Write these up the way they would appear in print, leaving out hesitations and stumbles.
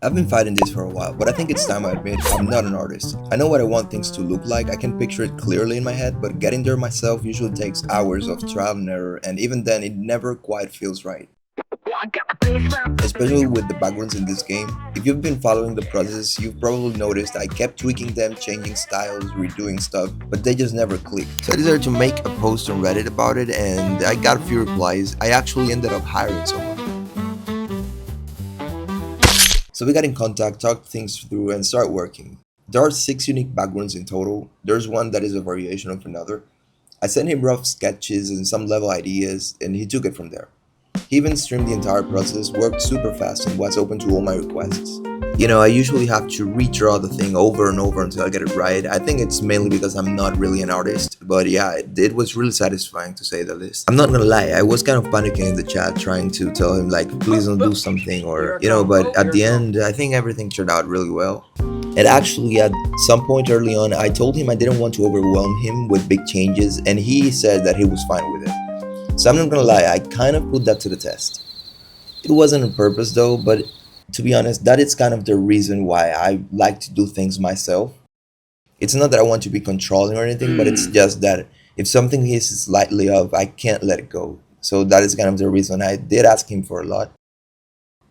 I've been fighting this for a while, but I think it's time I admit I'm not an artist. I know what I want things to look like, I can picture it clearly in my head, but getting there myself usually takes hours of trial and error, and even then it never quite feels right. Especially with the backgrounds in this game. If you've been following the process, you've probably noticed I kept tweaking them, changing styles, redoing stuff, but they just never clicked. So I decided to make a post on Reddit about it, and I got a few replies. I actually ended up hiring someone. So we got in contact, talked things through, and started working. There are 6 unique backgrounds in total. There's one that is a variation of another. I sent him rough sketches and some level ideas, and he took it from there. He even streamed the entire process, worked super fast, and was open to all my requests. You know, I usually have to redraw the thing over and over until I get it right. I think it's mainly because I'm not really an artist, but yeah, it was really satisfying to say the least. I'm not gonna lie, I was kind of panicking in the chat trying to tell him like, please don't do something or, but at the end, I think everything turned out really well. And actually, at some point early on, I told him I didn't want to overwhelm him with big changes, and he said that he was fine with it. So I'm not gonna lie, I kind of put that to the test. It wasn't on purpose though, but to be honest, that is kind of the reason why I like to do things myself. It's not that I want to be controlling or anything, but it's just that if something is slightly off, I can't let it go. So that is kind of the reason I did ask him for a lot.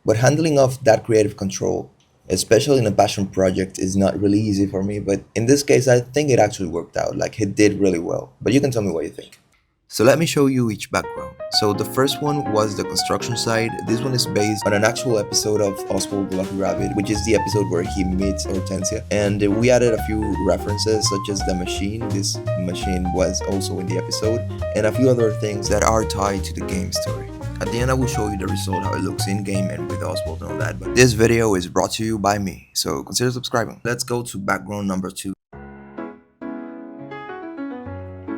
But handling off that creative control, especially in a passion project, is not really easy for me. But in this case, I think it actually worked out. Like, it did really well. But you can tell me what you think. So let me show you each background. So the first one was the construction side. This one is based on an actual episode of Oswald the Lucky Rabbit, which is the episode where he meets Hortensia. And we added a few references such as the machine. This machine was also in the episode, and a few other things that are tied to the game story. At the end, I will show you the result, how it looks in-game and with Oswald and all that. But this video is brought to you by me, so consider subscribing. Let's go to background number 2.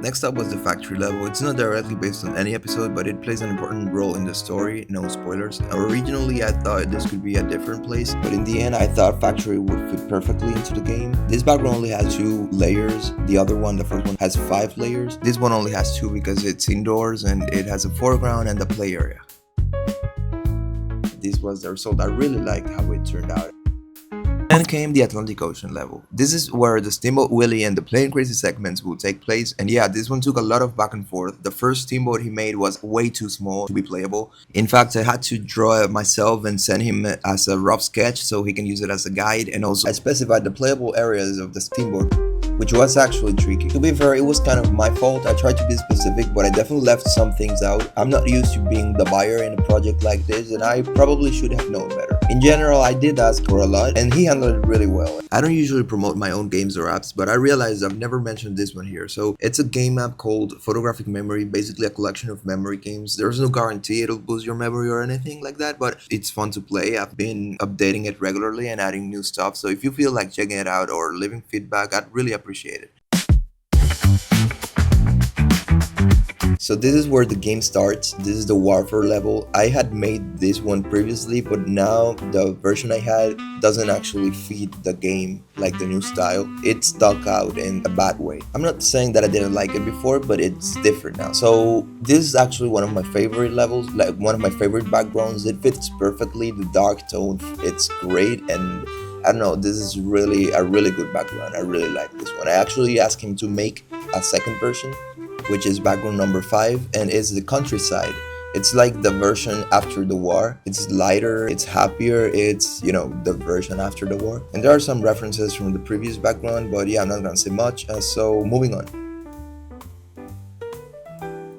Next up was the factory level. It's not directly based on any episode, but it plays an important role in the story, no spoilers. Originally I thought this could be a different place, but in the end I thought factory would fit perfectly into the game. This background only has 2 layers, the other one, the first one, has 5 layers. This one only has 2 because it's indoors and it has a foreground and a play area. This was the result. I really liked how it turned out. Then came the Atlantic Ocean level. This is where the Steamboat Willie and the Plane Crazy segments will take place, and yeah, this one took a lot of back and forth. The first steamboat he made was way too small to be playable. In fact, I had to draw it myself and send him as a rough sketch so he can use it as a guide, and also I specified the playable areas of the steamboat, which was actually tricky. To be fair, it was kind of my fault. I tried to be specific, but I definitely left some things out. I'm not used to being the buyer in a project like this, and I probably should have known better. In general, I did ask for a lot, and he handled it really well. I don't usually promote my own games or apps, but I realized I've never mentioned this one here. So it's a game app called Photographic Memory, basically a collection of memory games. There's no guarantee it'll boost your memory or anything like that, but it's fun to play. I've been updating it regularly and adding new stuff, so if you feel like checking it out or leaving feedback, I'd really appreciate it. So this is where the game starts. This is the warfare level. I had made this one previously, but now the version I had doesn't actually fit the game like the new style. It's stuck out in a bad way. I'm not saying that I didn't like it before, but it's different now. So this is actually one of my favorite levels, like one of my favorite backgrounds. It fits perfectly, the dark tone, it's great, and I don't know, this is really a really good background. I really like this one. I actually asked him to make a second version, which is background number 5, and it's the countryside. It's like the version after the war. It's lighter, it's happier, it's, the version after the war. And there are some references from the previous background, but yeah, I'm not gonna say much, so moving on.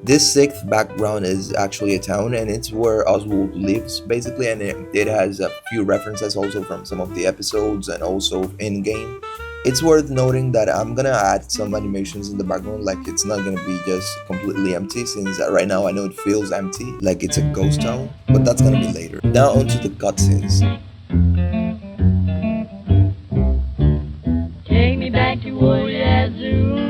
This 6th background is actually a town, and it's where Oswald lives, basically, and it has a few references also from some of the episodes and also in-game. It's worth noting that I'm gonna add some animations in the background, like it's not gonna be just completely empty, since right now I know it feels empty, like it's a ghost town, but that's gonna be later. Now onto the cutscenes. Take me back to old Yazoo.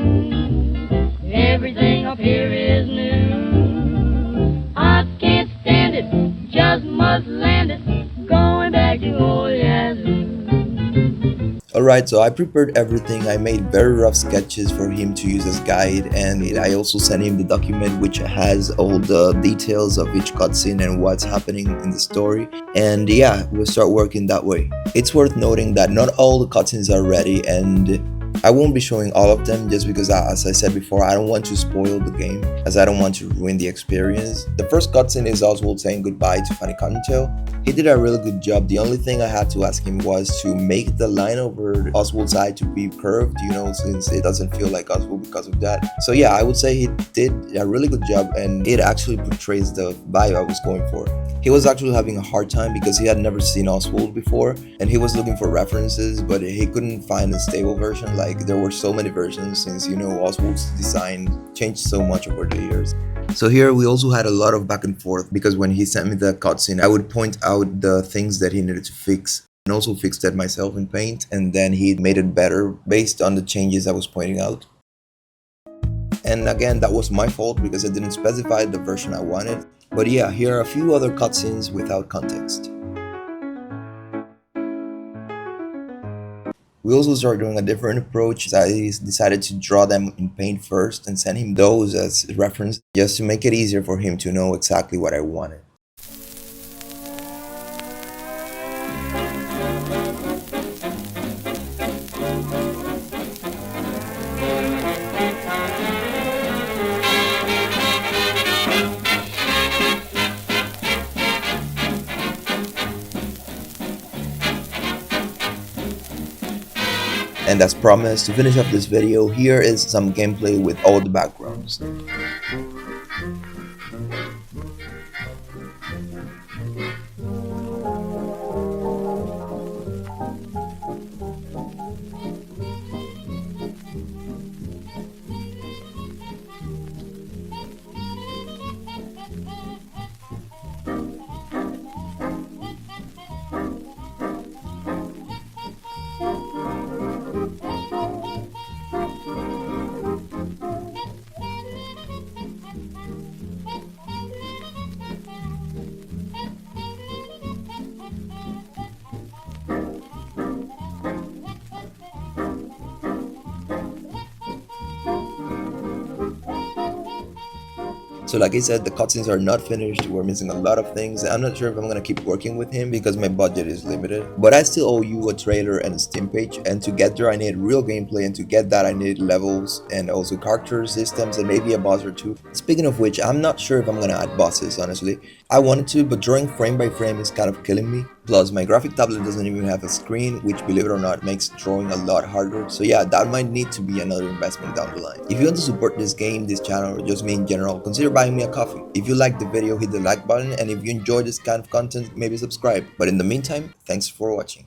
Everything up here is new. I can't stand it, just must land it. Going back to old Yazoo. Alright, so I prepared everything. I made very rough sketches for him to use as guide, and I also sent him the document which has all the details of each cutscene and what's happening in the story. And yeah, we'll start working that way. It's worth noting that not all the cutscenes are ready, and I won't be showing all of them just because, as I said before, I don't want to spoil the game, as I don't want to ruin the experience. The first cutscene is Oswald saying goodbye to Fanny Cottontail. He did a really good job. The only thing I had to ask him was to make the line over Oswald's eye to be curved, since it doesn't feel like Oswald because of that. So yeah, I would say he did a really good job, and it actually portrays the vibe I was going for. He was actually having a hard time because he had never seen Oswald before, and he was looking for references, but he couldn't find a stable version. Like, there were so many versions since Oswald's design changed so much over the years. So here we also had a lot of back and forth because when he sent me the cutscene, I would point out the things that he needed to fix and also fixed it myself in Paint, and then he made it better based on the changes I was pointing out. And again, that was my fault because I didn't specify the version I wanted. But yeah, here are a few other cutscenes without context. We also started doing a different approach. I decided to draw them in Paint first and send him those as reference just to make it easier for him to know exactly what I wanted. And as promised, to finish off this video, here is some gameplay with all the backgrounds. So like I said, the cutscenes are not finished. We're missing a lot of things. I'm not sure if I'm gonna keep working with him because my budget is limited. But I still owe you a trailer and a Steam page, and to get there I need real gameplay, and to get that I need levels and also character systems and maybe a boss or two. Speaking of which, I'm not sure if I'm gonna add bosses, honestly. I wanted to, but drawing frame by frame is kind of killing me. Plus, my graphic tablet doesn't even have a screen, which, believe it or not, makes drawing a lot harder. So yeah, that might need to be another investment down the line. If you want to support this game, this channel, or just me in general, consider buying me a coffee. If you liked the video, hit the like button, and if you enjoy this kind of content, maybe subscribe. But in the meantime, thanks for watching.